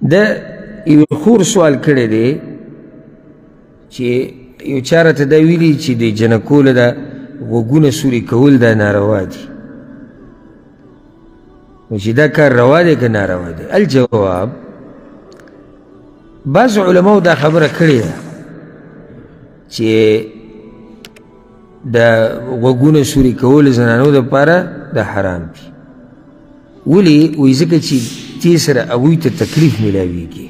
دا یو خور سوال کړی دی چې یو چا راته دا ویلي چې د جنکو له دا غوږونه سوري کول دا ناروا دي، نو چې دا کار روا دی که ناروا دی؟ الجواب، بعض علماو دا خبره کړې ده چې دا غوږونه سوري کول زنانو دپاره دا حرام دي. ولې؟ وایي ځکه چې دې سره هغوی ته تکلیف میلاویږي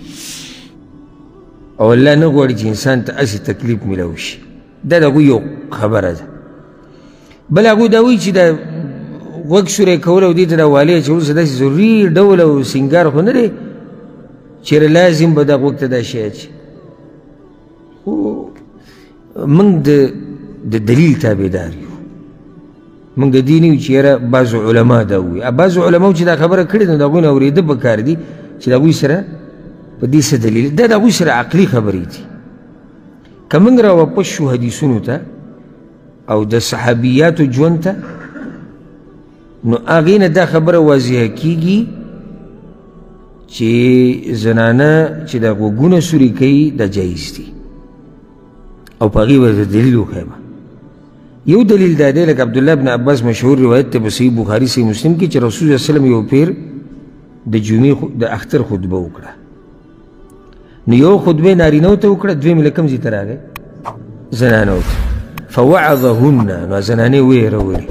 او الله نه غواړي چې انسان ته هسې تکلیف میلاو شي. دا د هغوی یو خبره ده. بل هغوی دا وایي چې دا غوږ سوری کول او دې ته دا والی اچول څه داسې ضروري ډول او سینګار خو نه دی چېرې لازم به دا غوږ ته دا شی اچي. خو موږ د دلیل تابعدار یو، موږ د دې نه یو چې یاره بعضو علما دا ووایي. بعضو علماو چې دا خبره کړې ده نو د هغوی نه اورېده پکار دي چې د هغوی سره په دې څه دلیل. دا د هغوی سره عقلي خبرې دي. که موږ راواپس شو حدیثونو ته او د صحابیاتو ژوند ته، نو هغې نه دا خبره واضحه کېږي چې زنانه چې دا غوږونه سوري کوي دا جایز دي او په هغې به دلیل وښیم. یو دلیل دا دی لکه عبدالله بن عباس مشهور روایت دی په صحیح بخاري صحیح مسلم کې چې رسول صلی الله علیه وسلم یو پیر د جمعې د اختر خطبه وکړه. نو یو خطبه نارینهو ته وکړه، دویمې له کوم ځای ته راغی؟ زنانو ته. فوعظهن، نو زنانې ویرولې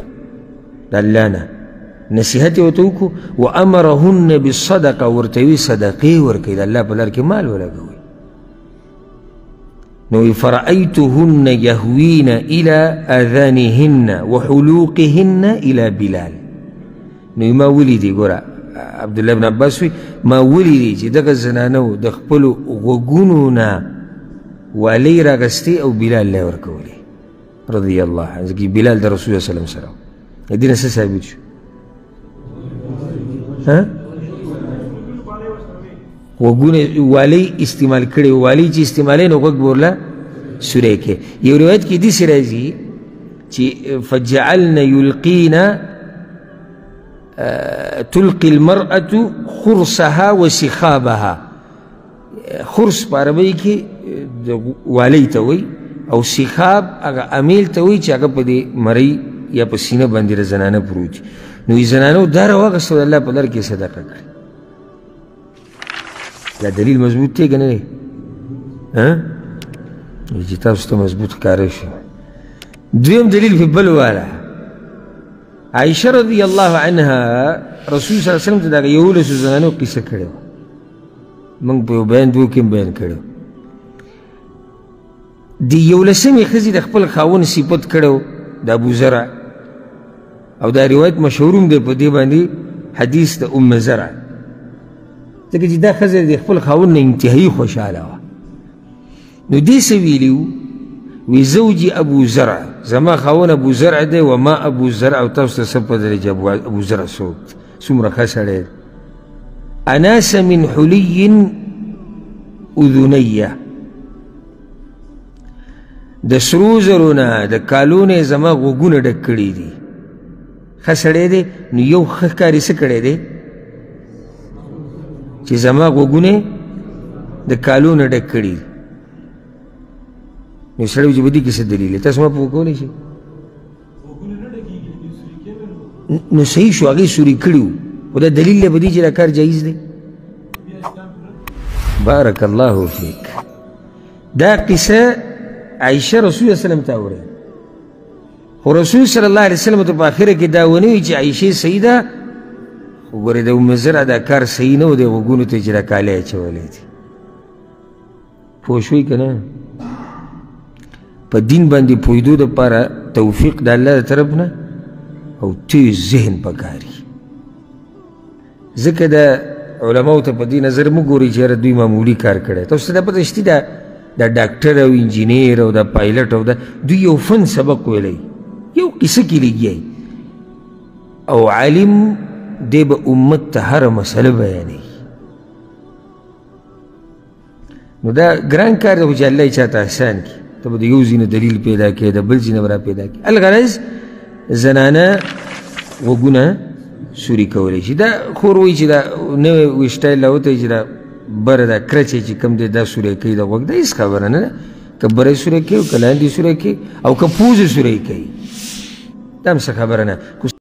د الله نه، نصیحت یې ورته وکړو. وامرهن بالصدقه، ورته وی صدقې ورکوئ، د الله په لار کې مال ولګوئ. نو فرأيتهن يهوين إلى آذانهن وحلوقهن إلى بلال. نو ما ولیدي ګوره عبدالله بن عباس وی ما ولیدي چې دغه زنانو د خپلو غوږونو نه والی راغستې او بلال له یې ورکولې رضی الله عنه، ځکه بلال د رسول الله صلی الله علیه وسلم سره. دې نه څه ثابت شو؟ غوږونه والی استعمال کړي، والی چې استعمالوي نو غوږ به ورله سوری کې. یو روایت کې داسې راځي چې فجعلن یلقین تلقي المرأة خرصها وسخابها. خرص په عربۍ کې د والی ته وایي او سخاب هغه امیل ته وایي چې هغه په دې مرۍ یا په سینه باندې د زنانه پروت وي. نو زنانو دا راواغسته د الله په لار کې صدقه کړي. دا دلیل مضبوط دی که نه دی؟ چې تاسو ته مضبوط ښکاره شي. دویم دلیل په بل والا، عایشه رضی الله عنها رسول صلی الله علیه وسلم ته د هغه 11 زنانو قصه کړې وه. موږ په یو بیان دوو کې بیان کړی. د 11مې ښځې د خپل خاوند صفت کړی د ابوزرع، او دا روایت مشهور هم دی په دې باندې حدیث د ام زرع، ځکه چې دا ښځه د خپل خاوند نه انتهایي خوشحاله وه. نو دې څه ویلي وو؟ وی زوجي ابو زرع، زما خاوند ابو زرع دی وما ابو زرع، او تاسو ته څه پته لري چې ابو زرع څوک څومره ښه سړی دی. اناس من حلي اذنیه، د سرو زرو نه د کالو نه زما غوږونه ډک کړي دي. ښه سړی دی. نو یو ښه کاري څه کړی دی چې زما غوږونه د کالو نه ډک کړي دي. نو سړی چې په دې کې څه دلیل دی؟ تاسو ما پوه کولی شئ؟ نو صحیح شو، هغې سوري کړي وو، خو دا دلیل دی په دې چې دا کار جایز دی. بارک الله فیک. دا قصه عایشه رسول الله صلی الله علیه وسلم ته اورېده، خو رسول صلی الله علیه وسلم ته په آخره کې دا ونه وي چې عایشې صحیح ده، خو ګورې د ام زرع دا کار صحیح نه و، د غوږونو ته چې دا کالی اچولی دي. پوه شوئ که نه؟ په دین باندې پوهېدو دپاره توفیق د الله د طرف نه او تیز ذهن پکار وي. ځکه د علماو ته په دې نظر مه ګورئ چې یاره دوی معمولي کار کړی. تاسو ته دا پته شته دا ډاکټر او انجینیر او دا پایلټ او دا دوی یو فن سبق ویلی، یو قصه کې لګیایي، او عالم دی به امت ته هره مسله بیانوي. نو دا ګران کار دی، خو چې الله یې چاته احسان کړي، ته به د یو ځای نه دلیل پیدا کړې، د بل ځای نه به را پیدا کړي. الغرض زنانه غوږونه سوري کولی شي. دا خور وایي چې دا نوی ویسټایل لا وته چې دا بره دا کرچې چې کوم دی دا سوری کوي د غوږ دا هېڅ خبره نه ده که بره سوری کوي او که لاندې سوری کوي او که پوزې سوری کوي دا هم څه خبره نه